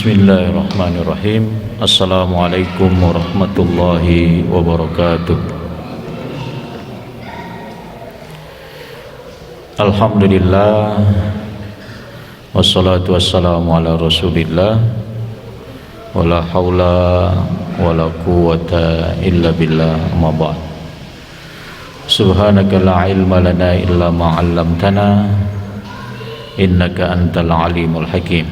Bismillahirrahmanirrahim. Assalamualaikum warahmatullahi wabarakatuh. Alhamdulillah, wassalatu wassalamu ala rasulillah, wala hawla wala quwwata illa billah, amma ba'd. Subhanaka la ilma lana illa ma 'allamtana, innaka antal alimul hakim.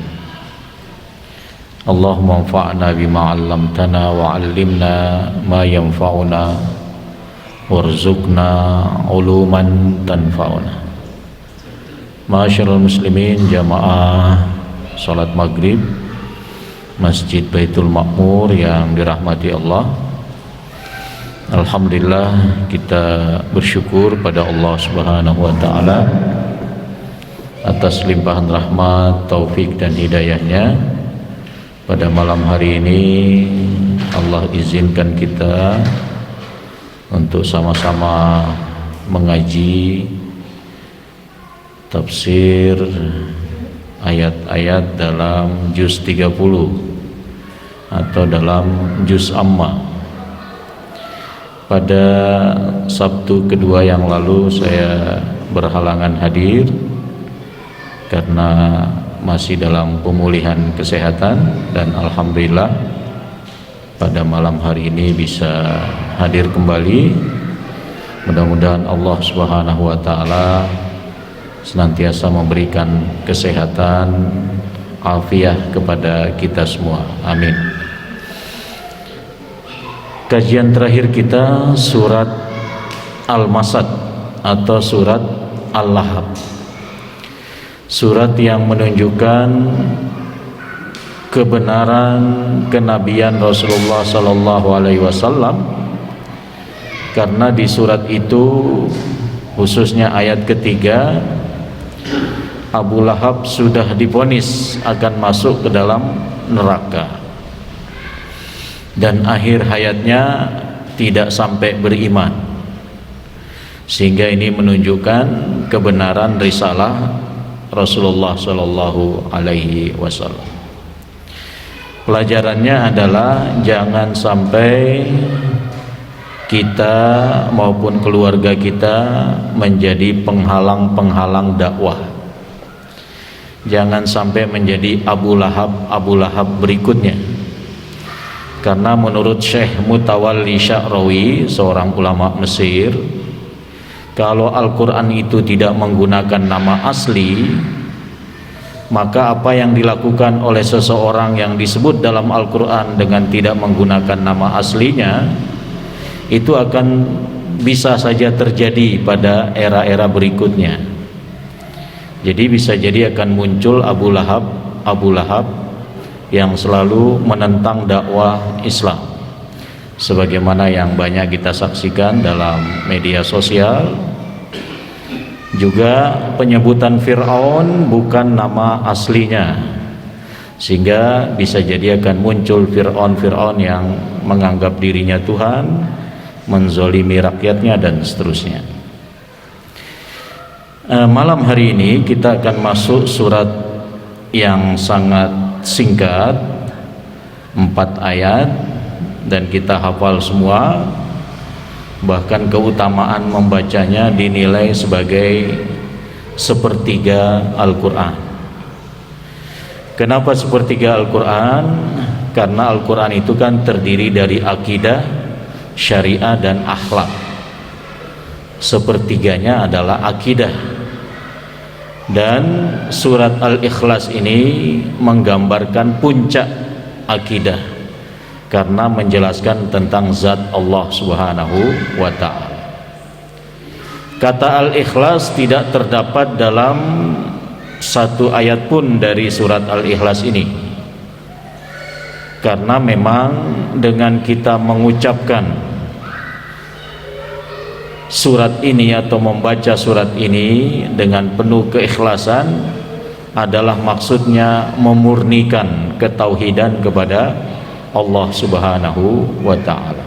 Allahumma anfa'na bima 'allamtana wa 'allimna ma yanfa'una warzuqna 'uluman tanfa'una. Ma'asyiral muslimin, jamaah salat maghrib Masjid Baitul Ma'mur yang dirahmati Allah. Alhamdulillah, kita bersyukur pada Allah Subhanahu wa taala atas limpahan rahmat, taufik dan hidayahnya. Pada malam hari ini Allah izinkan kita untuk sama-sama mengaji tafsir ayat-ayat dalam juz 30 atau dalam juz amma. Pada Sabtu kedua yang lalu saya berhalangan hadir karena masih dalam pemulihan kesehatan, dan alhamdulillah pada malam hari ini bisa hadir kembali. Mudah-mudahan Allah Subhanahu wa taala senantiasa memberikan kesehatan, afiah kepada kita semua. Amin. Kajian terakhir kita surat Al-Masad atau surat Al-Lahab. Surat yang menunjukkan kebenaran kenabian Rasulullah sallallahu alaihi wasallam, karena di surat itu khususnya ayat ketiga, Abu Lahab sudah divonis akan masuk ke dalam neraka dan akhir hayatnya tidak sampai beriman, sehingga ini menunjukkan kebenaran risalah Rasulullah sallallahu alaihi wasallam. Pelajarannya adalah jangan sampai kita maupun keluarga kita menjadi penghalang-penghalang dakwah. Jangan sampai menjadi Abu Lahab berikutnya. Karena menurut Syekh Mutawalli Sya'rawi, seorang ulama Mesir, kalau Al-Quran itu tidak menggunakan nama asli, maka apa yang dilakukan oleh seseorang yang disebut dalam Al-Quran dengan tidak menggunakan nama aslinya, itu akan bisa saja terjadi pada era-era berikutnya. Jadi bisa jadi akan muncul Abu Lahab yang selalu menentang dakwah Islam, sebagaimana yang banyak kita saksikan dalam media sosial. Juga penyebutan Fir'aun bukan nama aslinya, sehingga bisa jadi akan muncul Fir'aun yang menganggap dirinya Tuhan, menzolimi rakyatnya dan seterusnya. Malam hari ini kita akan masuk surat yang sangat singkat, 4 ayat, dan kita hafal semua. Bahkan keutamaan membacanya dinilai sebagai sepertiga Al-Quran. Kenapa sepertiga Al-Quran? Karena Al-Quran itu kan terdiri dari akidah, syariah dan akhlak. Sepertiganya adalah akidah. Dan surat Al-Ikhlas ini menggambarkan puncak akidah, karena menjelaskan tentang zat Allah Subhanahu wa ta'ala. Kata Al-Ikhlas tidak terdapat dalam satu ayat pun dari surat Al-Ikhlas ini, karena memang dengan kita mengucapkan surat ini atau membaca surat ini dengan penuh keikhlasan adalah maksudnya memurnikan ketauhidan kepada Allah Subhanahu wa ta'ala.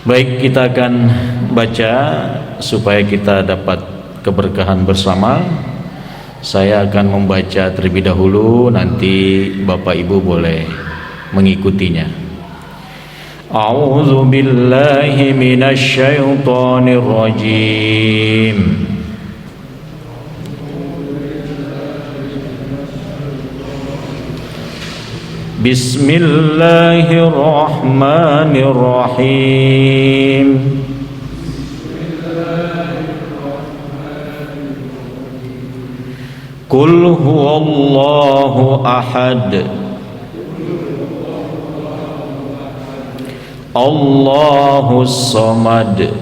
Baik, kita akan baca supaya kita dapat keberkahan bersama. Saya akan membaca terlebih dahulu, nanti Bapak Ibu boleh mengikutinya. A'udzu billahi minasy syaithanir rajim. Bismillahirrahmanirrahim. Qul huwallahu ahad. Allahus samad.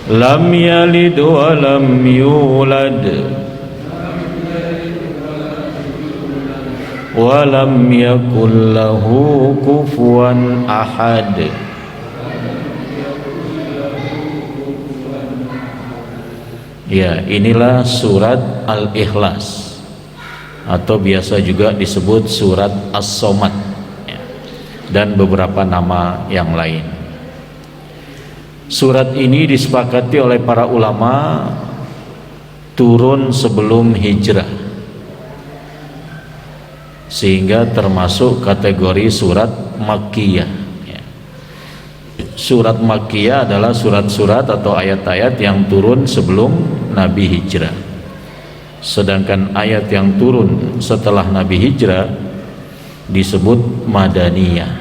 Lam yalid wa lam yulad. Wa lam yakul lahu kufuwan ahad. Ya, inilah surat Al-Ikhlas atau biasa juga disebut surat As-Somad, ya, dan beberapa nama yang lain. Surat ini disepakati oleh para ulama turun sebelum hijrah, sehingga termasuk kategori surat Makkiyah. Surat Makkiyah adalah surat-surat atau ayat-ayat yang turun sebelum Nabi hijrah. Sedangkan ayat yang turun setelah Nabi hijrah disebut Madaniyah.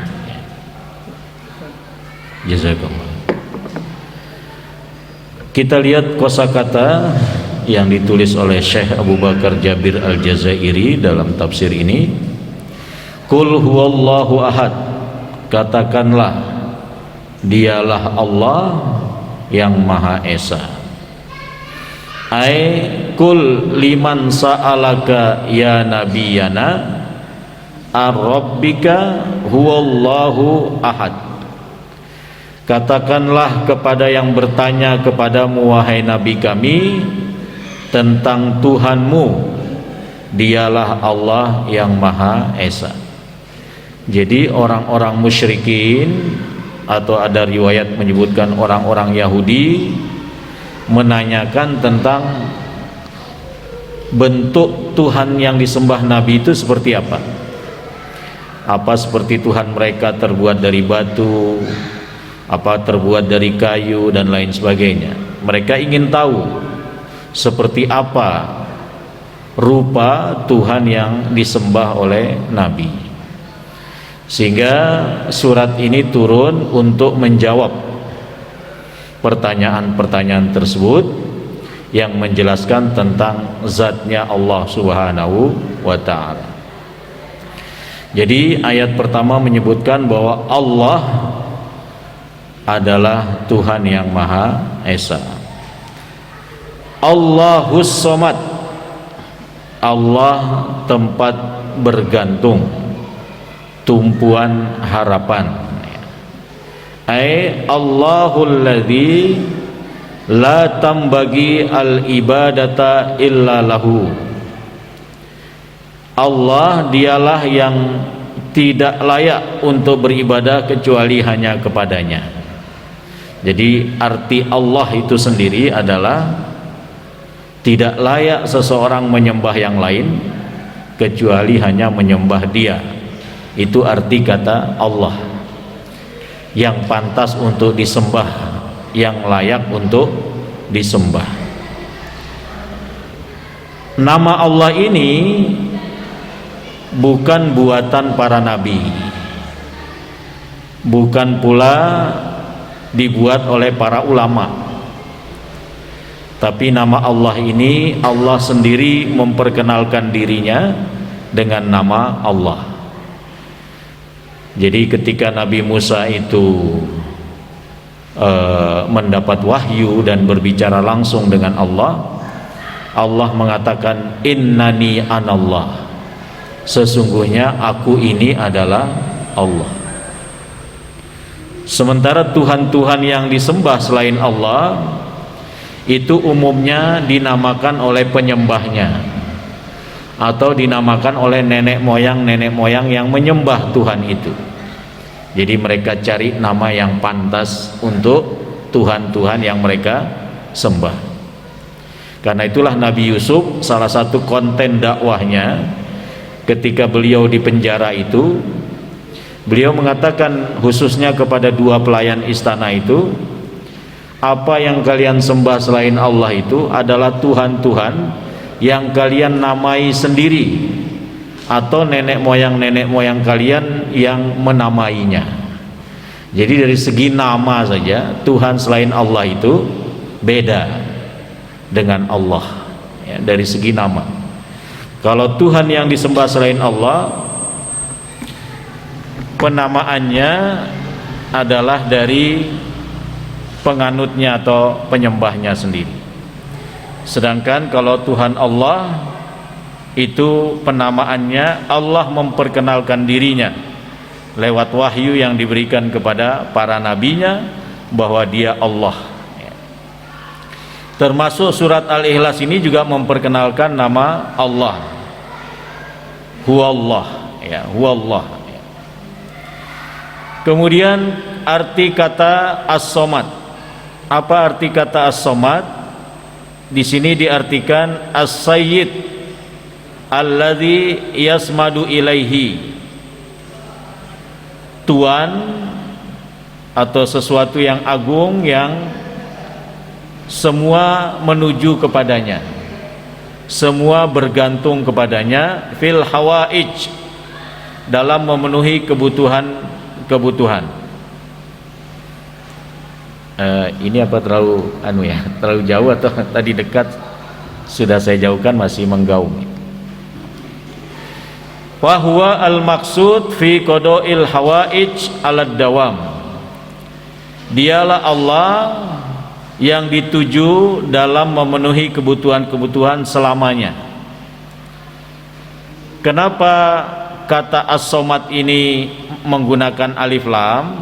Jazakallah. Kita lihat kosakata yang ditulis oleh Syekh Abu Bakar Jabir Al-Jazairi dalam tafsir ini. Qul huwallahu ahad. Katakanlah, dialah Allah yang Maha Esa. Ai kul liman sa'alaka ya nabiyana ar-rabbika huwallahu ahad. Katakanlah kepada yang bertanya kepadamu, wahai nabi kami, tentang Tuhanmu, dialah Allah yang Maha Esa. Jadi orang-orang musyrikin, atau ada riwayat menyebutkan orang-orang Yahudi, menanyakan tentang bentuk Tuhan yang disembah Nabi itu seperti apa. Apa seperti Tuhan mereka terbuat dari batu, apa terbuat dari kayu, dan lain sebagainya. Mereka ingin tahu seperti apa rupa Tuhan yang disembah oleh Nabi. Sehingga surat ini turun untuk menjawab pertanyaan-pertanyaan tersebut yang menjelaskan tentang zatnya Allah Subhanahu wa ta'ala. Jadi ayat pertama menyebutkan bahwa Allah adalah Tuhan yang Maha Esa. Allahus Somad, Allah tempat bergantung, tumpuan harapan. Ai Allahul ladzi la tambagi al ibadata illa lahu. Allah dialah yang tidak layak untuk beribadah kecuali hanya kepadanya. Jadi arti Allah itu sendiri adalah tidak layak seseorang menyembah yang lain kecuali hanya menyembah Dia. Itu arti kata Allah, yang pantas untuk disembah, yang layak untuk disembah. Nama Allah ini bukan buatan para nabi, bukan pula dibuat oleh para ulama, tapi nama Allah ini Allah sendiri memperkenalkan dirinya dengan nama Allah. Jadi ketika Nabi Musa itu mendapat wahyu dan berbicara langsung dengan Allah, Allah mengatakan innani anallah, sesungguhnya aku ini adalah Allah. Sementara Tuhan-Tuhan yang disembah selain Allah itu umumnya dinamakan oleh penyembahnya atau dinamakan oleh nenek moyang yang menyembah Tuhan itu. Jadi mereka cari nama yang pantas untuk Tuhan-Tuhan yang mereka sembah. Karena itulah Nabi Yusuf, salah satu konten dakwahnya ketika beliau di penjara itu, beliau mengatakan khususnya kepada dua pelayan istana itu, apa yang kalian sembah selain Allah itu adalah Tuhan-Tuhan yang kalian namai sendiri, atau nenek moyang kalian yang menamainya. Jadi dari segi nama saja Tuhan selain Allah itu beda dengan Allah, ya, dari segi nama. Kalau Tuhan yang disembah selain Allah, penamaannya adalah dari penganutnya atau penyembahnya sendiri. Sedangkan kalau Tuhan Allah itu penamaannya Allah memperkenalkan dirinya lewat wahyu yang diberikan kepada para nabinya bahwa dia Allah. Termasuk surat Al-Ikhlas ini juga memperkenalkan nama Allah, Huwallah, ya, Huwallah. Kemudian arti kata As-Somad. Apa arti kata As-Somad? Di sini diartikan As-Sayyid alladzi yasmadu ilaihi, Tuan atau sesuatu yang agung yang semua menuju kepadanya, semua bergantung kepadanya, fil hawaij, dalam memenuhi kebutuhan. Ini apa terlalu terlalu jauh atau tadi dekat? Sudah saya jauhkan, masih menggaung. Wa huwa al-maqsud fi qada'il hawaij 'alad dawam. Dialah Allah yang dituju dalam memenuhi kebutuhan-kebutuhan selamanya. Kenapa kata As-Somad ini menggunakan alif lam?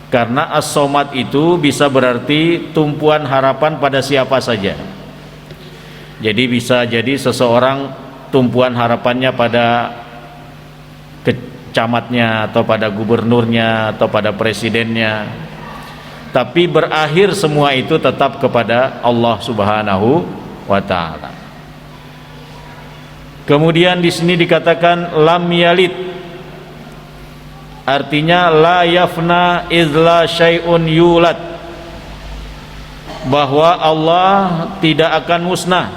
Karena As-Somad itu bisa berarti tumpuan harapan pada siapa saja. Jadi bisa jadi seseorang tumpuan harapannya pada camatnya atau pada gubernurnya atau pada presidennya, tapi berakhir semua itu tetap kepada Allah Subhanahu wa taala. Kemudian di sini dikatakan lam yalid, artinya la yafna idla syai'un yulad, bahwa Allah tidak akan musnah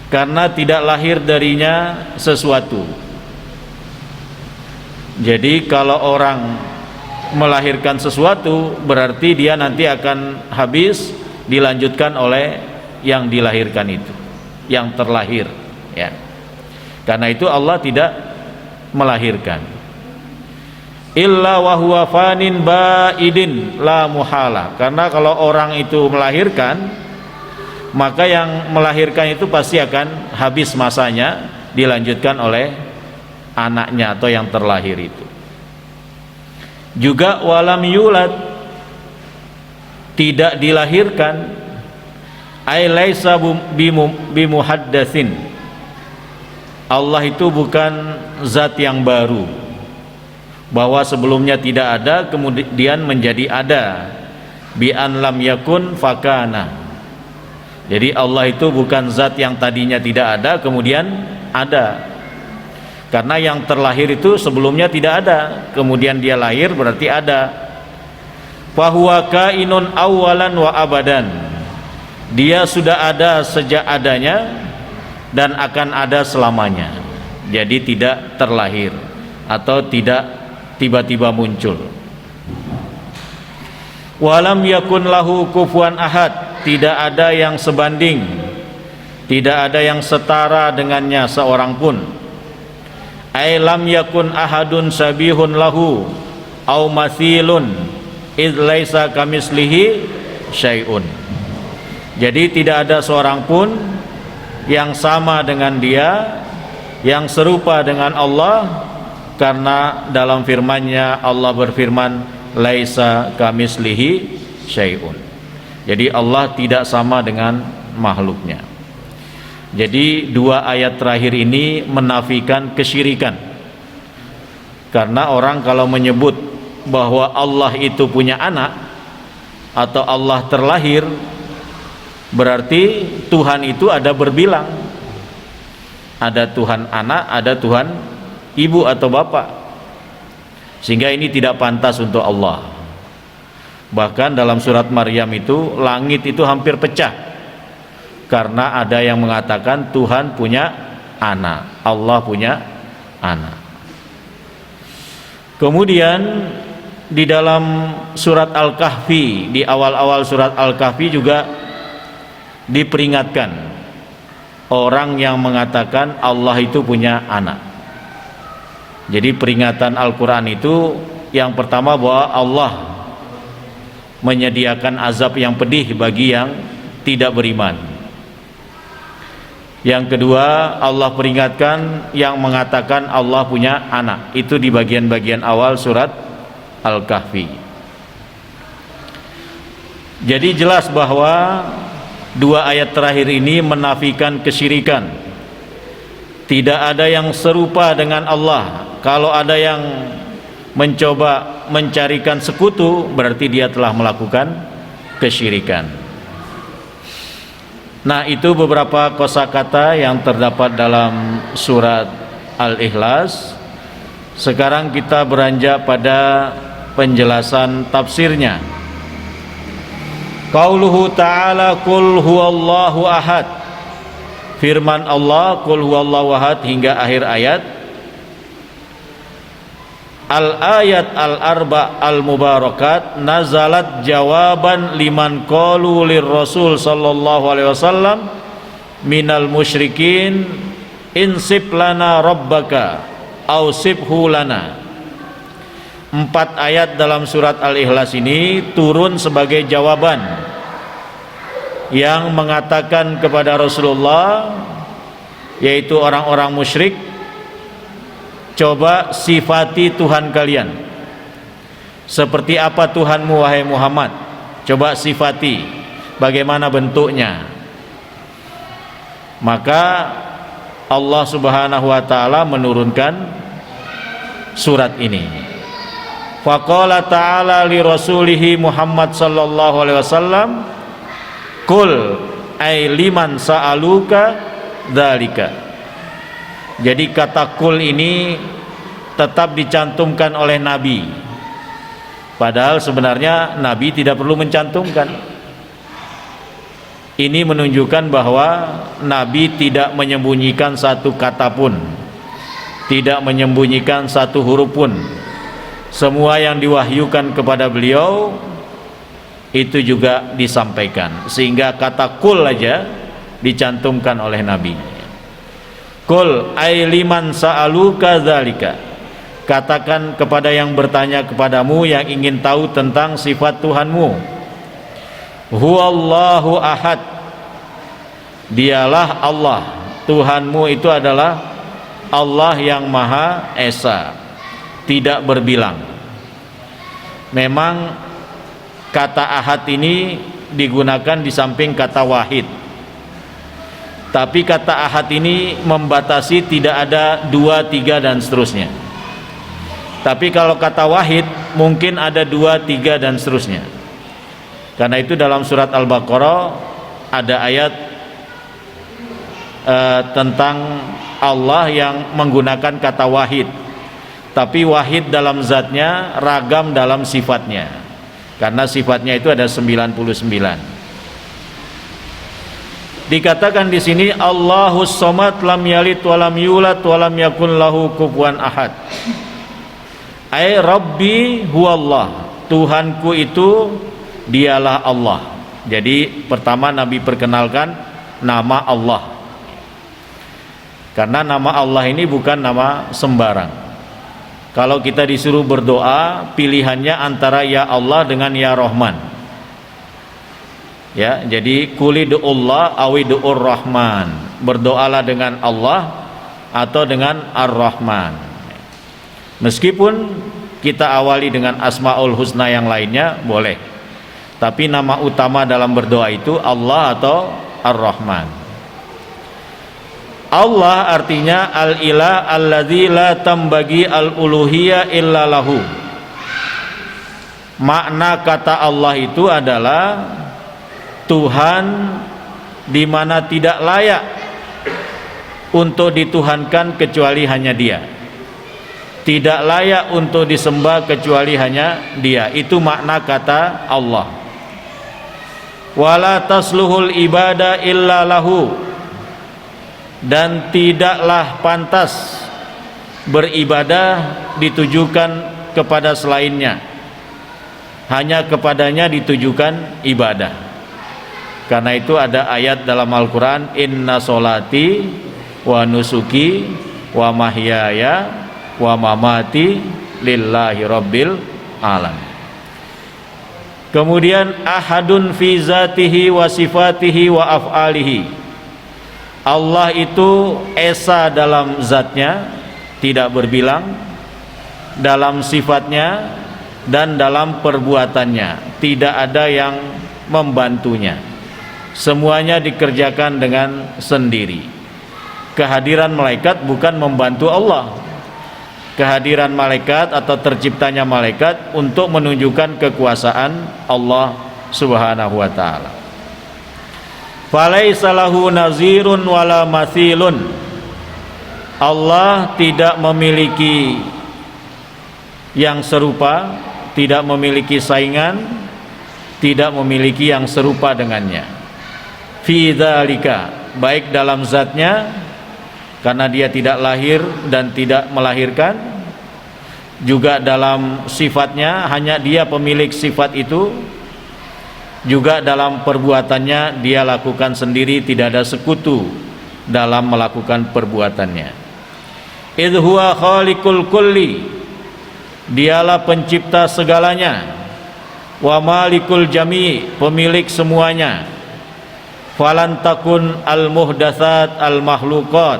karena tidak lahir darinya sesuatu. Jadi kalau orang melahirkan sesuatu berarti dia nanti akan habis, dilanjutkan oleh yang dilahirkan itu, yang terlahir, ya. Karena itu Allah tidak melahirkan. Illa wa huwa fanin baidin la muhala. Karena kalau orang itu melahirkan, maka yang melahirkan itu pasti akan habis masanya, dilanjutkan oleh anaknya atau yang terlahir itu. Juga walam yulad, tidak dilahirkan, ay laisa bimuhaddatsin. Allah itu bukan zat yang baru, bahwa sebelumnya tidak ada kemudian menjadi ada. Bi an lam yakun fakana. Jadi Allah itu bukan zat yang tadinya tidak ada kemudian ada. Karena yang terlahir itu sebelumnya tidak ada, kemudian dia lahir berarti ada. Fahuwa kainun awalan wa abadan. Dia sudah ada sejak adanya dan akan ada selamanya. Jadi tidak terlahir atau tidak tiba-tiba muncul. Walam yakun lahu kufuwan ahad, tidak ada yang sebanding, tidak ada yang setara dengannya seorang pun. Ay lam yakun ahadun sabihun lahu au mathilun id laisa kamislihi syai'un. Jadi tidak ada seorang pun yang sama dengan dia, yang serupa dengan Allah, karena dalam firman-Nya Allah berfirman laisa kamislihi syai'un. Jadi Allah tidak sama dengan makhluknya. Jadi dua ayat terakhir ini menafikan kesyirikan. Karena orang kalau menyebut bahwa Allah itu punya anak atau Allah terlahir, Berarti Tuhan itu ada berbilang. Ada Tuhan anak, ada Tuhan ibu atau bapak. Sehingga ini tidak pantas untuk Allah. Bahkan dalam surat Maryam itu langit itu hampir pecah karena ada yang mengatakan Tuhan punya anak, Allah punya anak. Kemudian di dalam surat Al-Kahfi, di awal-awal surat Al-Kahfi juga diperingatkan orang yang mengatakan Allah itu punya anak. Jadi peringatan Al-Quran itu yang pertama bahwa Allah menyediakan azab yang pedih bagi yang tidak beriman. Yang kedua, Allah peringatkan yang mengatakan Allah punya anak. Itu di bagian-bagian awal surat Al-Kahfi. Jadi jelas bahwa dua ayat terakhir ini menafikan kesyirikan. Tidak ada yang serupa dengan Allah. Kalau ada yang mencoba mencarikan sekutu, berarti dia telah melakukan kesyirikan. Nah, itu beberapa kosakata yang terdapat dalam surat Al-Ikhlas. Sekarang kita beranjak pada penjelasan tafsirnya. Qauluhu ta'ala qul huwallahu ahad. Firman Allah qul huwallahu ahad hingga akhir ayat. Al-ayat al-arba al-mubarakat nazalat jawaban liman qalu lirrasul sallallahu alaihi wasallam minal musyrikin insib lana rabbaka ausibhu lana. 4 ayat dalam surat Al-Ikhlas ini turun sebagai jawaban yang mengatakan kepada Rasulullah, yaitu orang-orang musyrik, coba sifati Tuhan kalian. Seperti apa Tuhanmu wahai Muhammad? Coba sifati, bagaimana bentuknya? Maka Allah Subhanahu wa taala menurunkan surat ini. Faqala ta'ala li rasulihi Muhammad sallallahu alaihi wasallam qul ay liman sa'aluka dzalika. Jadi kata kul ini tetap dicantumkan oleh Nabi, padahal sebenarnya Nabi tidak perlu mencantumkan. Ini menunjukkan bahwa Nabi tidak menyembunyikan satu kata pun, tidak menyembunyikan satu huruf pun. Semua yang diwahyukan kepada beliau itu juga disampaikan, sehingga kata kul aja dicantumkan oleh Nabi. Qul ay liman sa'aluka dzalika. Katakan kepada yang bertanya kepadamu, yang ingin tahu tentang sifat Tuhanmu. Huwallahu ahad. Dialah Allah. Tuhanmu itu adalah Allah yang Maha Esa, tidak berbilang. Memang kata ahad ini digunakan di samping kata wahid. Tapi kata ahad ini membatasi, tidak ada 2, 3 dan seterusnya. Tapi kalau kata wahid mungkin ada 2, 3 dan seterusnya. Karena itu dalam surat Al-Baqarah ada ayat tentang Allah yang menggunakan kata wahid. Tapi wahid dalam zatnya, ragam dalam sifatnya. Karena sifatnya itu ada 99. Dikatakan di sini Allahus Somad lam yalid wa lam yulad wa lam yakun lahu kufuwan ahad. Ai Rabbi huwallah. Tuhanku itu dialah Allah. Jadi pertama Nabi perkenalkan nama Allah. Karena nama Allah ini bukan nama sembarang. Kalau kita disuruh berdoa, pilihannya antara ya Allah dengan ya Rahman. Ya, jadi kulidu'ullah awidu'ur rahman. Berdoalah dengan Allah atau dengan Ar-Rahman. Meskipun kita awali dengan Asmaul Husna yang lainnya boleh, tapi nama utama dalam berdoa itu Allah atau Ar-Rahman. Allah artinya al-ilah alladzi la tambagi al-uluhiyah illa lahu. Makna kata Allah itu adalah Tuhan di mana tidak layak untuk dituhankan kecuali hanya Dia. Tidak layak untuk disembah kecuali hanya Dia. Itu makna kata Allah. Wala tasluhul ibadah illa lahu, dan tidaklah pantas beribadah ditujukan kepada selainnya, hanya kepadanya ditujukan ibadah. Karena itu ada ayat dalam Al-Quran, inna solati wa nusuki wa mahyaya wa mamati lillahi rabbil alamin. Kemudian ahadun fi zatihi wa sifatihi wa af'alihi. Allah itu esa dalam zatnya, tidak berbilang, dalam sifatnya dan dalam perbuatannya, tidak ada yang membantunya. Semuanya dikerjakan dengan sendiri. Kehadiran malaikat bukan membantu Allah. Kehadiran malaikat atau terciptanya malaikat untuk menunjukkan kekuasaan Allah Subhanahu wa ta'ala. Falaisa lahu nazirun wala mathilun. Allah tidak memiliki yang serupa, tidak memiliki saingan, tidak memiliki yang serupa dengannya. Fi dzalika, baik dalam zatnya, karena Dia tidak lahir dan tidak melahirkan, juga dalam sifatnya, hanya Dia pemilik sifat itu, juga dalam perbuatannya Dia lakukan sendiri, tidak ada sekutu dalam melakukan perbuatannya. Idh huwa khaliqul kulli, Dialah pencipta segalanya, wa malikul jami, pemilik semuanya. Falan takun al muhdatsat al makhluqat,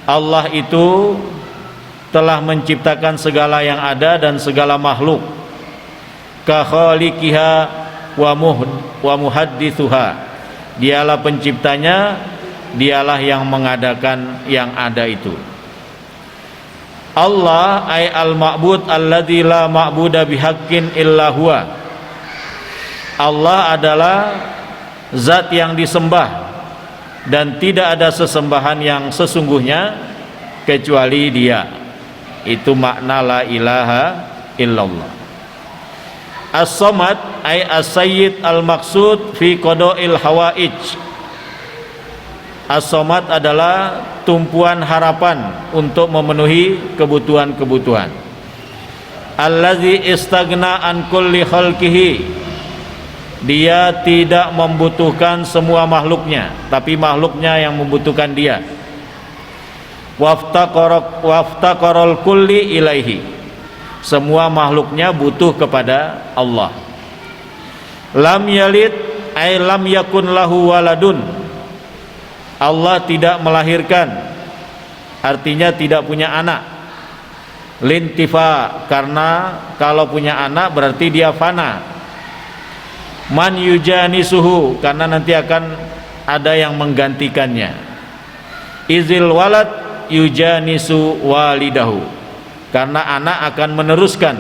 Allah itu telah menciptakan segala yang ada dan segala makhluk. Ka khaliqiha wa muhadditsuha, Dialah penciptanya, Dialah yang mengadakan yang ada itu. Allah ay al-ma'bud alladzi la ma'buda bihaqqin illa huwa. Allah adalah zat yang disembah dan tidak ada sesembahan yang sesungguhnya kecuali Dia. Itu makna la ilaha illallah. As-samad ay as-sayyid al-maqsud fi qada'il hawaij. As-samad adalah tumpuan harapan untuk memenuhi kebutuhan-kebutuhan. Allazi istaghna an kulli khalqihi, Dia tidak membutuhkan semua makhluknya, tapi makhluknya yang membutuhkan Dia. Waftaqarul kulli ilaihi, semua makhluknya butuh kepada Allah. Lam yalid ay lam yakun lahu waladun, Allah tidak melahirkan, artinya tidak punya anak. Lintifa, karena kalau punya anak berarti dia fana. Man yujanisuhu, karena nanti akan ada yang menggantikannya. Izil walad yujanisu walidahu, karena anak akan meneruskan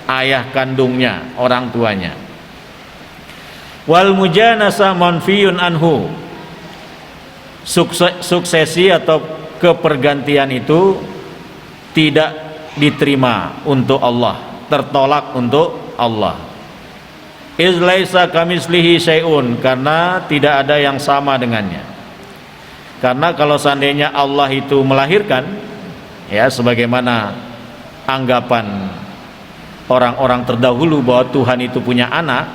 ayah kandungnya, orang tuanya. Wal mujanasa manfiyun anhu, suksesi atau kepergantian itu tidak diterima untuk Allah, tertolak untuk Allah. Iz laisa kamislihi syai'un, karena tidak ada yang sama dengannya. Karena kalau seandainya Allah itu melahirkan, ya sebagaimana anggapan orang-orang terdahulu bahwa Tuhan itu punya anak,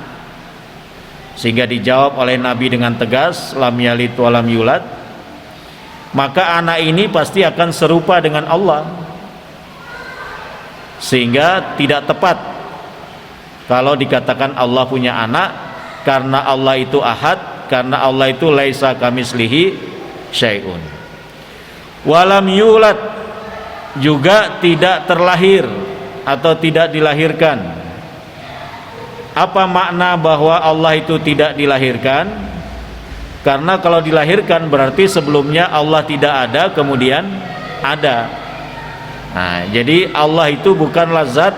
sehingga dijawab oleh Nabi dengan tegas, lam yalid wa lam yulad, maka anak ini pasti akan serupa dengan Allah, sehingga tidak tepat kalau dikatakan Allah punya anak, karena Allah itu ahad, karena Allah itu laisa kamislihi syai'un. Walam yulad, juga tidak terlahir atau tidak dilahirkan. Apa makna bahwa Allah itu tidak dilahirkan? Karena kalau dilahirkan berarti sebelumnya Allah tidak ada, kemudian ada. Nah, jadi Allah itu bukanlah zat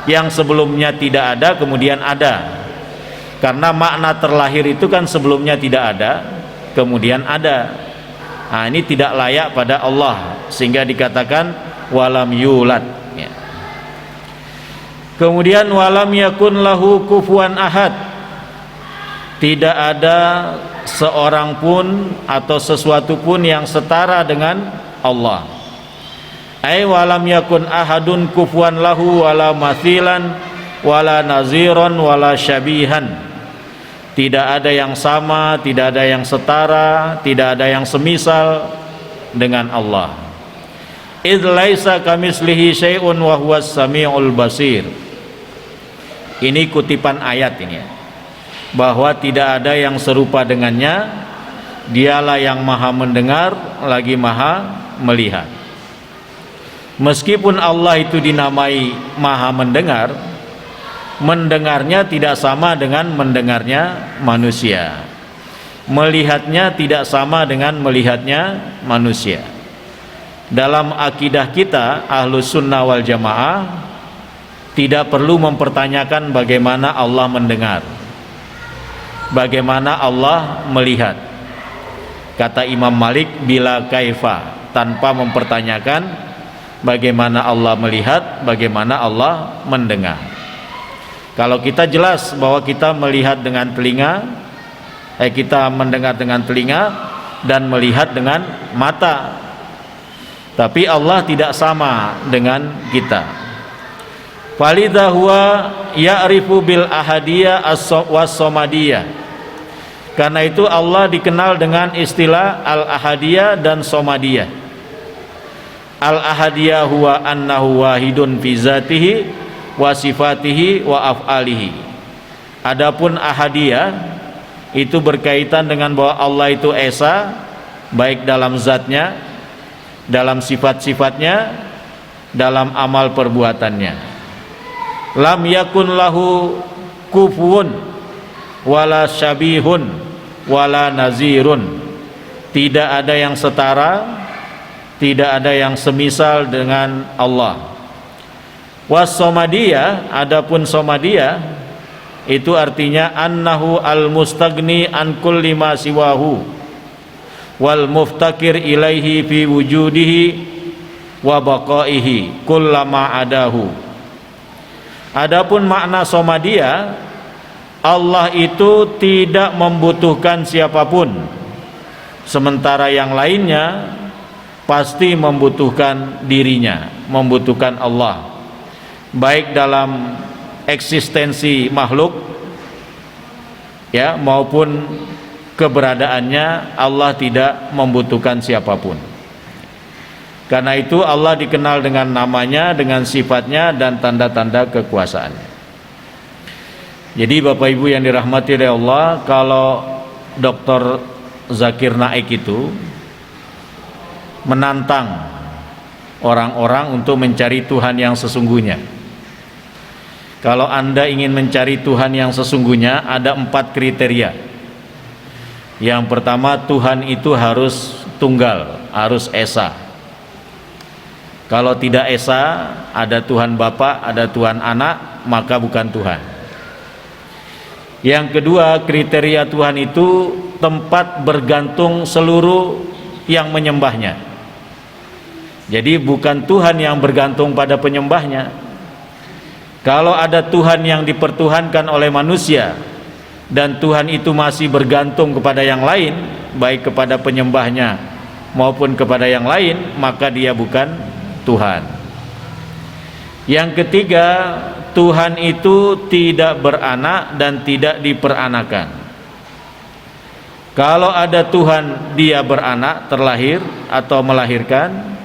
yang sebelumnya tidak ada kemudian ada. Karena makna terlahir itu kan sebelumnya tidak ada, kemudian ada. Nah, ini tidak layak pada Allah, sehingga dikatakan walam yulad ya. Kemudian walam yakun lahu kufuwan ahad, tidak ada seorang pun atau sesuatu pun yang setara dengan Allah. Ai walam yakun ahadun kufuwan lahu wala mathilan wala naziran wala syabihan. Tidak ada yang sama, tidak ada yang setara, tidak ada yang semisal dengan Allah. Idz laisa kamislihi syai'un wa huwas samiul basir. Ini kutipan ayat ini ya, bahwa tidak ada yang serupa dengannya, dialah yang maha mendengar lagi maha melihat. Meskipun Allah itu dinamai maha mendengar, mendengarnya tidak sama dengan mendengarnya manusia, melihatnya tidak sama dengan melihatnya manusia. Dalam akidah kita Ahlus Sunnah wal Jamaah tidak perlu mempertanyakan bagaimana Allah mendengar, bagaimana Allah melihat. Kata Imam Malik, bila kaifa, tanpa mempertanyakan bagaimana Allah melihat, bagaimana Allah mendengar. Kalau kita jelas bahwa kita melihat dengan telinga, kita mendengar dengan telinga dan melihat dengan mata. Tapi Allah tidak sama dengan kita. Falidha huwa ya'rifu bil ahadiyah was-somadiyah. Karena itu Allah dikenal dengan istilah al-ahadiyah dan somadiyah. Al-ahadiyah huwa annahu wahidun fi zatihi wa sifatihi wa af'alihi. Adapun ahadiyah itu berkaitan dengan bahwa Allah itu esa, baik dalam zatnya, dalam sifat-sifatnya, dalam amal perbuatannya. Lam yakun lahu kufuun wala syabihun wala nazirun. Tidak ada yang setara, tidak ada yang semisal dengan Allah. Was-somadiyah, adapun somadiyah itu artinya annahu al-mustagni an kulli ma siwahu wal muftakir ilaihi fi wujudihi wa baqaihi kullama adahu. Adapun makna somadiyah, Allah itu tidak membutuhkan siapapun, sementara yang lainnya pasti membutuhkan dirinya, membutuhkan Allah, baik dalam eksistensi makhluk ya maupun keberadaannya. Allah tidak membutuhkan siapapun. Karena itu Allah dikenal dengan namanya, dengan sifatnya dan tanda-tanda kekuasaannya. Jadi Bapak Ibu yang dirahmati oleh Allah, kalau Dr. Zakir Naik itu menantang orang-orang untuk mencari Tuhan yang sesungguhnya. Kalau Anda ingin mencari Tuhan yang sesungguhnya, ada 4 kriteria. Yang pertama, Tuhan itu harus tunggal, harus esa. Kalau tidak esa, ada Tuhan Bapa, ada Tuhan Anak, maka bukan Tuhan. Yang kedua, kriteria Tuhan itu tempat bergantung seluruh yang menyembahnya. Jadi bukan Tuhan yang bergantung pada penyembahnya. Kalau ada Tuhan yang dipertuhankan oleh manusia dan Tuhan itu masih bergantung kepada yang lain, baik kepada penyembahnya maupun kepada yang lain, maka dia bukan Tuhan. Yang ketiga, Tuhan itu tidak beranak dan tidak diperanakan. Kalau ada Tuhan dia beranak, terlahir atau melahirkan,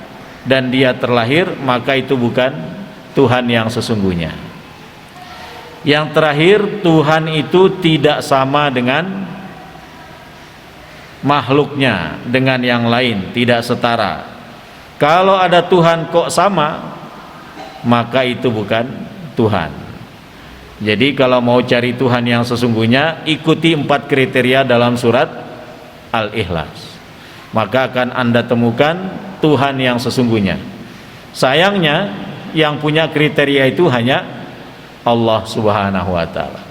dan dia terlahir, maka itu bukan Tuhan yang sesungguhnya. Yang terakhir, Tuhan itu tidak sama dengan makhluknya, dengan yang lain, tidak setara. Kalau ada Tuhan kok sama, maka itu bukan Tuhan. Jadi kalau mau cari Tuhan yang sesungguhnya, ikuti 4 kriteria dalam surat Al-Ikhlas, maka akan Anda temukan Tuhan yang sesungguhnya. Sayangnya yang punya kriteria itu hanya Allah Subhanahu wa ta'ala.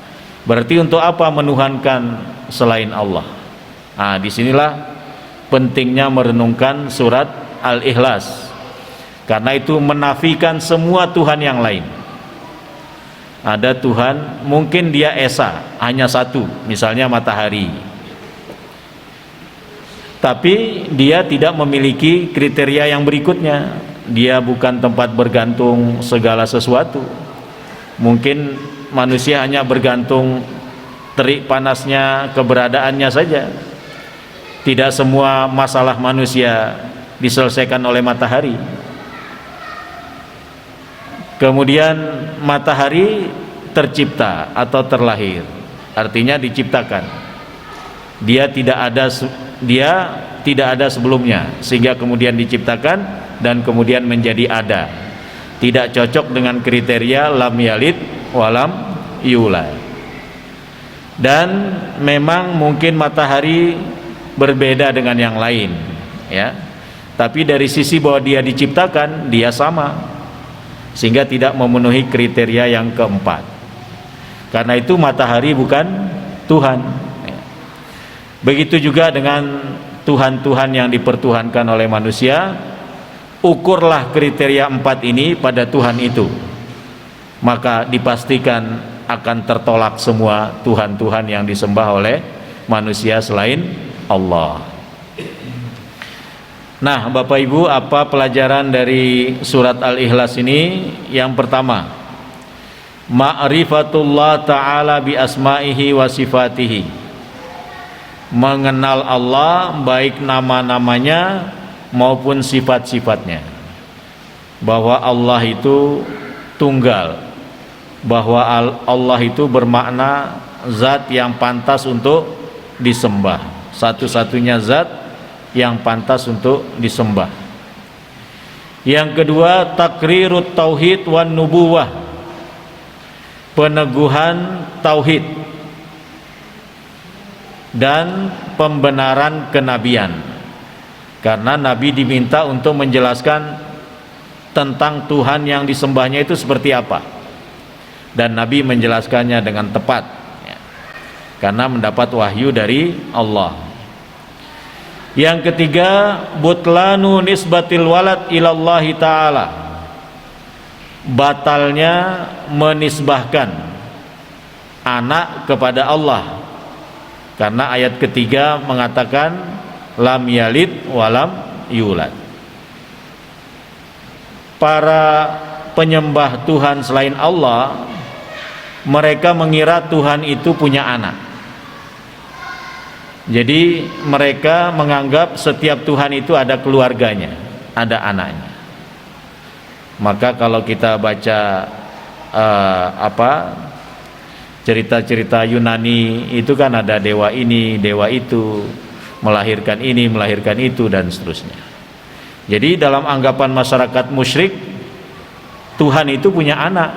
Berarti untuk apa menuhankan selain Allah? Nah, disinilah pentingnya merenungkan surat Al-Ikhlas, karena itu menafikan semua Tuhan yang lain. Ada Tuhan, mungkin dia esa, hanya satu, misalnya matahari, tapi dia tidak memiliki kriteria yang berikutnya. Dia bukan tempat bergantung segala sesuatu. Mungkin manusia hanya bergantung terik panasnya, keberadaannya saja. Tidak semua masalah manusia diselesaikan oleh matahari. Kemudian matahari tercipta atau terlahir, artinya diciptakan. Dia tidak ada sebelumnya, sehingga kemudian diciptakan dan kemudian menjadi ada. Tidak cocok dengan kriteria lam yalid walam yulad. Dan memang mungkin matahari berbeda dengan yang lain, ya. Tapi dari sisi bahwa dia diciptakan, dia sama, sehingga tidak memenuhi kriteria yang keempat. Karena itu matahari bukan Tuhan. Begitu juga dengan Tuhan-Tuhan yang dipertuhankan oleh manusia. Ukurlah kriteria 4 ini pada Tuhan itu, maka dipastikan akan tertolak semua Tuhan-Tuhan yang disembah oleh manusia selain Allah. Nah, Bapak Ibu, apa pelajaran dari surat Al-Ikhlas ini? Yang pertama, ma'rifatullah ta'ala bi asma'ihi wa sifatihi. Mengenal Allah, baik nama-namanya maupun sifat-sifatnya, bahwa Allah itu tunggal, bahwa Allah itu bermakna zat yang pantas untuk disembah, satu-satunya zat yang pantas untuk disembah. Yang kedua, takrirut tauhid wan nubuwah, peneguhan tauhid dan pembenaran kenabian. Karena Nabi diminta untuk menjelaskan tentang Tuhan yang disembahnya itu seperti apa, dan Nabi menjelaskannya dengan tepat, ya, karena mendapat wahyu dari Allah. Yang ketiga, butlanu nisbatil walad ilallahi ta'ala, batalnya menisbahkan anak kepada Allah, karena ayat ketiga mengatakan lam yalid walam yulad. Para penyembah Tuhan selain Allah, mereka mengira Tuhan itu punya anak. Jadi mereka menganggap setiap Tuhan itu ada keluarganya, ada anaknya. Maka kalau kita baca cerita-cerita Yunani itu kan ada dewa ini, dewa itu, melahirkan ini, melahirkan itu, dan seterusnya. Jadi dalam anggapan masyarakat musyrik, Tuhan itu punya anak,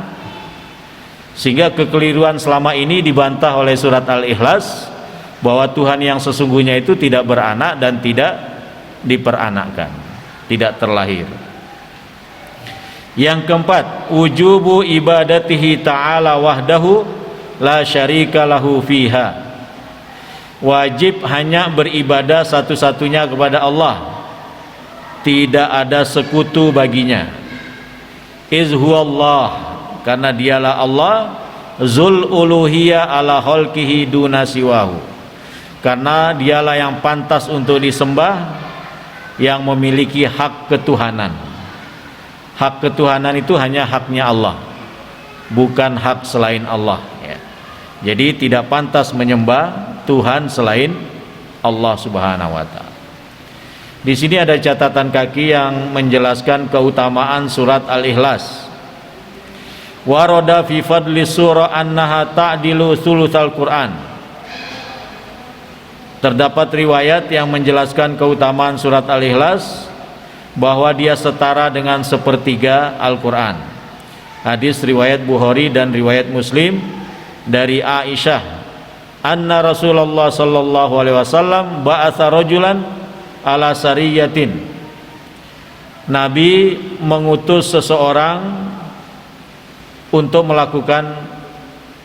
sehingga kekeliruan selama ini dibantah oleh surat Al-Ikhlas, bahwa Tuhan yang sesungguhnya itu tidak beranak dan tidak diperanakkan, tidak terlahir. Yang keempat, wujubu ibadatihi ta'ala wahdahu la syarika lahu fiha, wajib hanya beribadah satu-satunya kepada Allah, tidak ada sekutu baginya. Izhuallah, karena dialah Allah, zul uluhiyah ala khalqihi duna siwahu, karena dialah yang pantas untuk disembah, yang memiliki hak ketuhanan. Hak ketuhanan itu hanya haknya Allah, bukan hak selain Allah, ya. Jadi tidak pantas menyembah Tuhan selain Allah Subhanahu wa taala. Di sini ada catatan kaki yang menjelaskan keutamaan surat Al-Ikhlas. Warada fi fadli surah annaha ta'dilu thulutsal Quran. Terdapat riwayat yang menjelaskan keutamaan surat Al-Ikhlas, bahwa dia setara dengan sepertiga Al-Quran. Hadis riwayat Bukhari dan riwayat Muslim dari Aisyah, anna Rasulullah sallallahu alaihi wasallam ba'atha rajulan ala sariyatin. Nabi mengutus seseorang untuk melakukan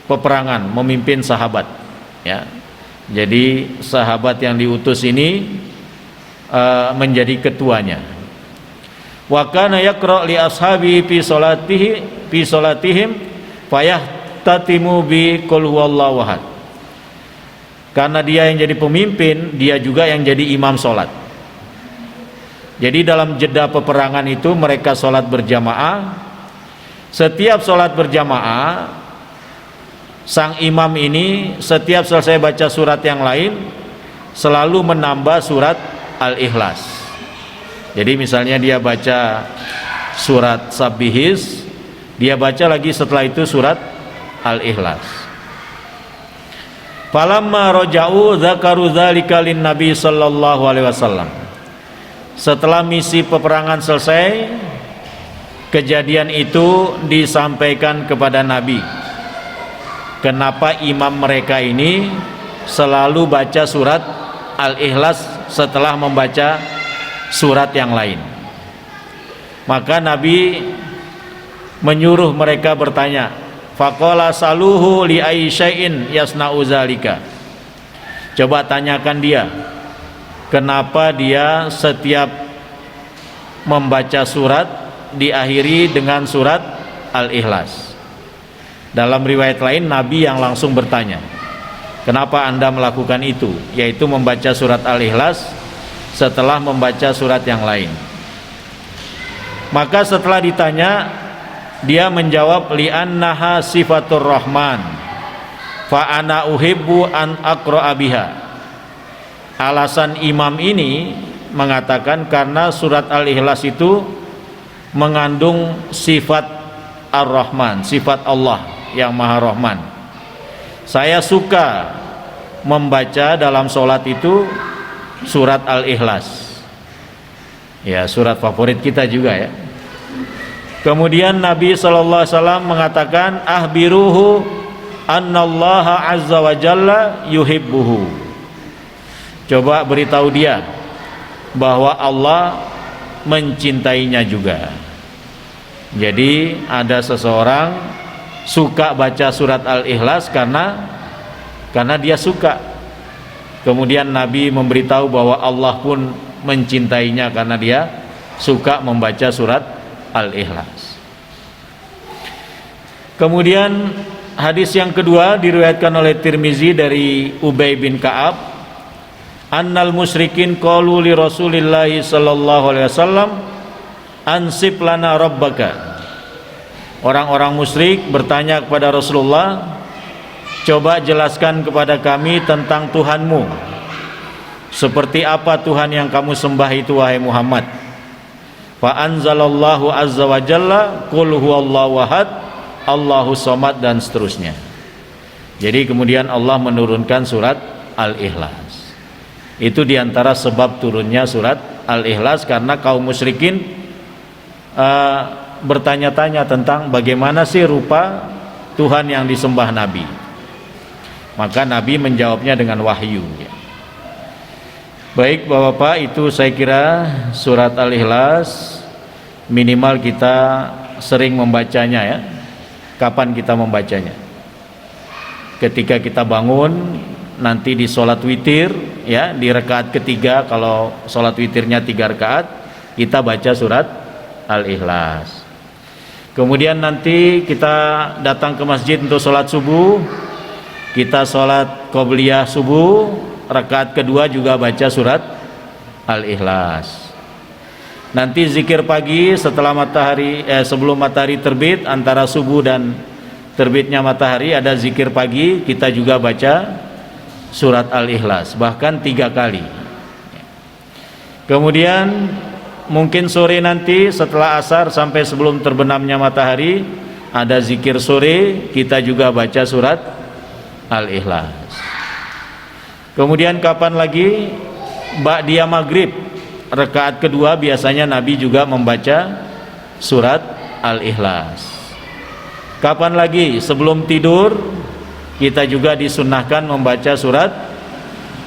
peperangan, memimpin sahabat, ya. Jadi sahabat yang diutus ini menjadi ketuanya. Wa kana yaqra li ashabi fi salatihim fayahtatimu bi qul huwallahu ahad. Karena dia yang jadi pemimpin, dia juga yang jadi imam salat. Jadi dalam jeda peperangan itu mereka salat berjamaah. Setiap salat berjamaah, sang imam ini setiap selesai baca surat yang lain selalu menambah surat Al-Ikhlas. Jadi misalnya dia baca surat Sabbihis, dia baca lagi setelah itu surat Al-Ikhlas. Falamma raja'u dzakaru dzalika lin Nabi sallallahu alaihi wasallam. Setelah misi peperangan selesai, kejadian itu disampaikan kepada Nabi. Kenapa imam mereka ini selalu baca surat Al-Ikhlas setelah membaca surat yang lain? Maka Nabi menyuruh mereka bertanya, faqala saluhu li aisya'in yasna'u zalika. Coba tanyakan dia, kenapa dia setiap membaca surat diakhiri dengan surat Al-Ikhlas. Dalam riwayat lain Nabi yang langsung bertanya, kenapa Anda melakukan itu? Yaitu membaca surat Al-Ikhlas setelah membaca surat yang lain. Maka setelah ditanya, dia menjawab, li'annaha sifatur rahman fa ana uhibbu an aqra'a biha. Alasan imam ini mengatakan karena surat Al-Ikhlas itu mengandung sifat Ar-Rahman, sifat Allah yang Maha Rahman. Saya suka membaca dalam sholat itu surat Al-Ikhlas. Ya, surat favorit kita juga ya. Kemudian Nabi SAW mengatakan, ahbiruhu annallaha azza wa jalla yuhibbuhu. Coba beritahu dia bahwa Allah mencintainya juga. Jadi ada seseorang suka baca surat Al-Ikhlas karena dia suka. Kemudian Nabi memberitahu bahwa Allah pun mencintainya karena dia suka membaca surat Al-Ikhlas. Kemudian hadis yang kedua diriwayatkan oleh Tirmizi dari Ubay bin Ka'ab, annal musyrikin qalu li Rasulillahi sallallahu alaihi wasallam ansib lana rabbaka. Orang-orang musyrik bertanya kepada Rasulullah, coba jelaskan kepada kami tentang Tuhanmu. Seperti apa Tuhan yang kamu sembah itu wahai Muhammad? Fa anzalallahu azza wa jalla qul huwallahu ahad Allahu somad, dan seterusnya. Jadi kemudian Allah menurunkan surat Al-Ikhlas. Itu diantara sebab turunnya surat Al-Ikhlas, karena kaum musyrikin bertanya-tanya tentang bagaimana sih rupa Tuhan yang disembah Nabi. Maka Nabi menjawabnya dengan wahyu. Baik Bapak-bapak, itu saya kira surat Al-Ikhlas minimal kita sering membacanya ya. Kapan kita membacanya? Ketika kita bangun, nanti di sholat witir ya, di rakaat ketiga, kalau sholat witirnya 3 rakaat, kita baca surat Al-Ikhlas. Kemudian nanti kita datang ke masjid untuk sholat subuh, kita sholat qobliyah subuh, rakaat kedua juga baca surat Al-Ikhlas. Nanti zikir pagi setelah sebelum matahari terbit, antara subuh dan terbitnya matahari ada zikir pagi, kita juga baca surat Al-Ikhlas, bahkan 3 kali. Kemudian mungkin sore nanti setelah asar sampai sebelum terbenamnya matahari ada zikir sore, kita juga baca surat Al-Ikhlas. Kemudian kapan lagi? Ba'diyah maghrib, rakaat kedua biasanya Nabi juga membaca surat Al-Ikhlas. Kapan lagi? Sebelum tidur kita juga disunnahkan membaca surat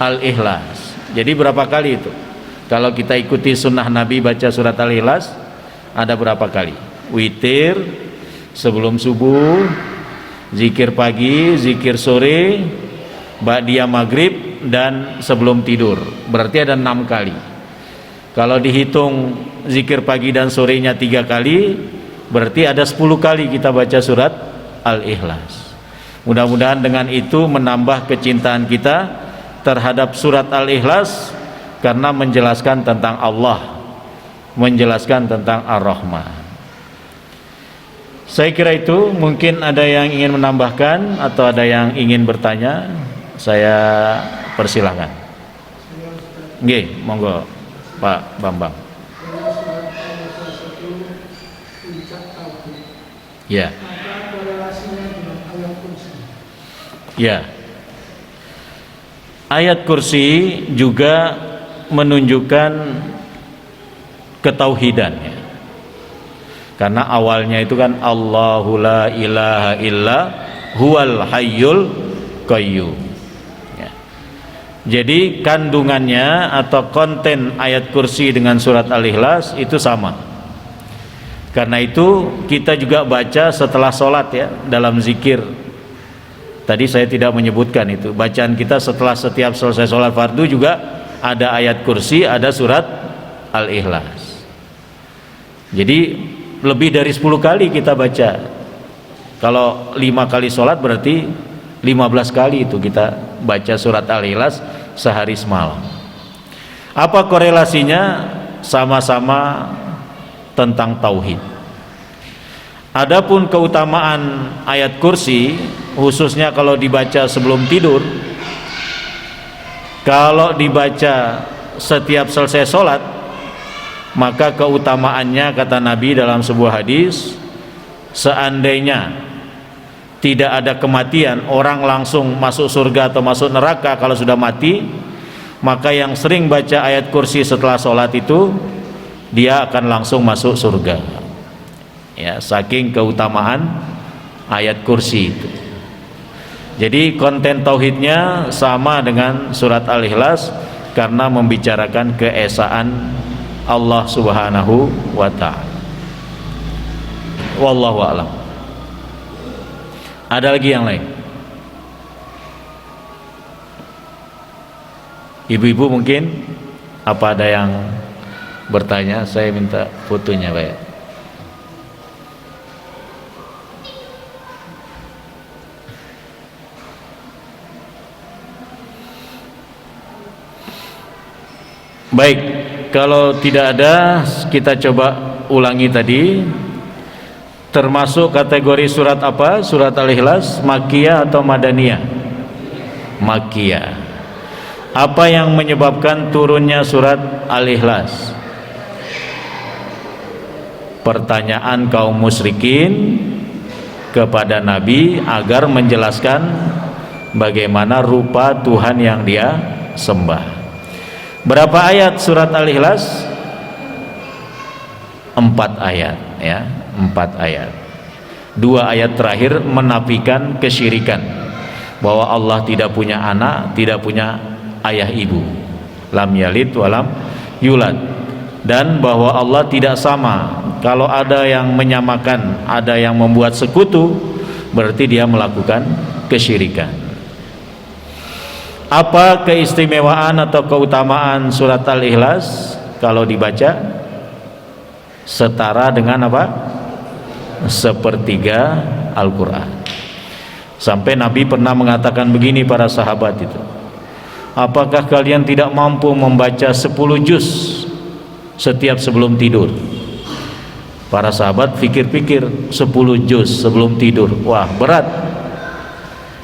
Al-Ikhlas. Jadi berapa kali itu? Kalau kita ikuti sunnah Nabi baca surat Al-Ikhlas ada berapa kali? Witir, sebelum subuh, Zikir pagi, zikir sore, ba'diyah maghrib, dan sebelum tidur. Berarti ada 6 kali. Kalau dihitung zikir pagi dan sorenya 3 kali, berarti ada 10 kali kita baca surat Al-Ikhlas. Mudah-mudahan dengan itu menambah kecintaan kita terhadap surat Al-Ikhlas, karena menjelaskan tentang Allah, menjelaskan tentang Ar-Rahman. Saya kira itu. Mungkin ada yang ingin menambahkan atau ada yang ingin bertanya, saya persilahkan. Nggih, monggo Pak Bambang. Ya. Ya. Ayat kursi juga menunjukkan ketauhidannya. Karena awalnya itu kan Allahu la ilaha illa huwal hayyul qayyum. Ya. Jadi kandungannya atau konten ayat kursi dengan surat Al-Ikhlas itu sama. Karena itu kita juga baca setelah sholat ya, dalam zikir. Tadi saya tidak menyebutkan itu. Bacaan kita setelah setiap selesai sholat fardu juga ada ayat kursi, ada surat Al-Ikhlas. Jadi lebih dari 10 kali kita baca. Kalau 5 kali sholat berarti 15 kali itu kita baca surat Al-Ikhlas sehari semalam. Apa korelasinya? Sama-sama tentang tauhid. Adapun keutamaan ayat kursi, khususnya kalau dibaca sebelum tidur, kalau dibaca setiap selesai sholat, maka keutamaannya kata Nabi dalam sebuah hadis, seandainya tidak ada kematian, orang langsung masuk surga atau masuk neraka kalau sudah mati, maka yang sering baca ayat kursi setelah sholat itu dia akan langsung masuk surga. Ya, saking keutamaan ayat kursi itu. Jadi konten tauhidnya sama dengan surat Al-Ikhlas karena membicarakan keesaan Allah Subhanahu wa ta'ala. Wallahu a'lam. Ada lagi yang lain? Ibu-ibu mungkin apa ada yang bertanya? Saya minta fotonya, Pak ya. Baik, kalau tidak ada kita coba ulangi tadi. Termasuk kategori surat apa? Surat Al-Ikhlas Makkiyah atau Madaniyah? Makkiyah. Apa yang menyebabkan turunnya surat Al-Ikhlas? Pertanyaan kaum musyrikin kepada Nabi agar menjelaskan bagaimana rupa Tuhan yang dia sembah. Berapa ayat surat Al-Ikhlas? 4 ayat ya, 4 ayat. 2 ayat terakhir menafikan kesyirikan, bahwa Allah tidak punya anak, tidak punya ayah ibu, lam yalid walam yulad, dan bahwa Allah tidak sama. Kalau ada yang menyamakan, ada yang membuat sekutu, berarti dia melakukan kesyirikan. Apa keistimewaan atau keutamaan surat Al-Ikhlas? Kalau dibaca setara dengan apa? Sepertiga Al-Quran. Sampai Nabi pernah mengatakan begini para sahabat itu, apakah kalian tidak mampu membaca 10 juz setiap sebelum tidur? Para sahabat pikir-pikir, 10 juz sebelum tidur, wah berat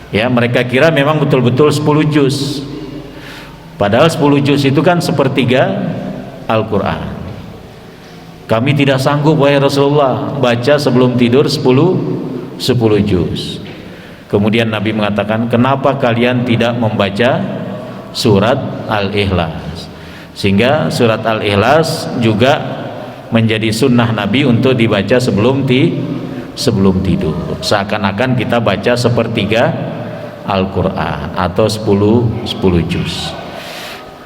ya. Mereka kira memang betul-betul 10 juz, padahal 10 juz itu kan sepertiga Al-Quran. Kami tidak sanggup wahai Rasulullah baca sebelum tidur 10 juz. Kemudian Nabi mengatakan, kenapa kalian tidak membaca surat Al-Ikhlas? Sehingga surat Al-Ikhlas juga menjadi sunnah Nabi untuk dibaca sebelum tidur. Seakan-akan kita baca sepertiga Al-Quran atau 10 juz.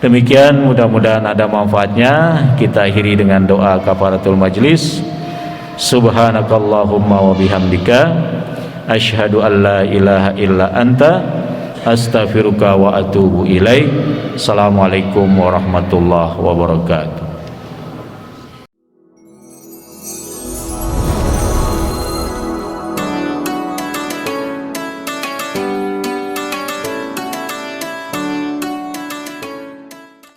Demikian, mudah-mudahan ada manfaatnya. Kita akhiri dengan doa kafaratul majlis. Subhanakallahumma wa bihamdika asyhadu an la ilaha illa anta astaghfiruka wa atubu ilaik. Assalamualaikum warahmatullahi wabarakatuh.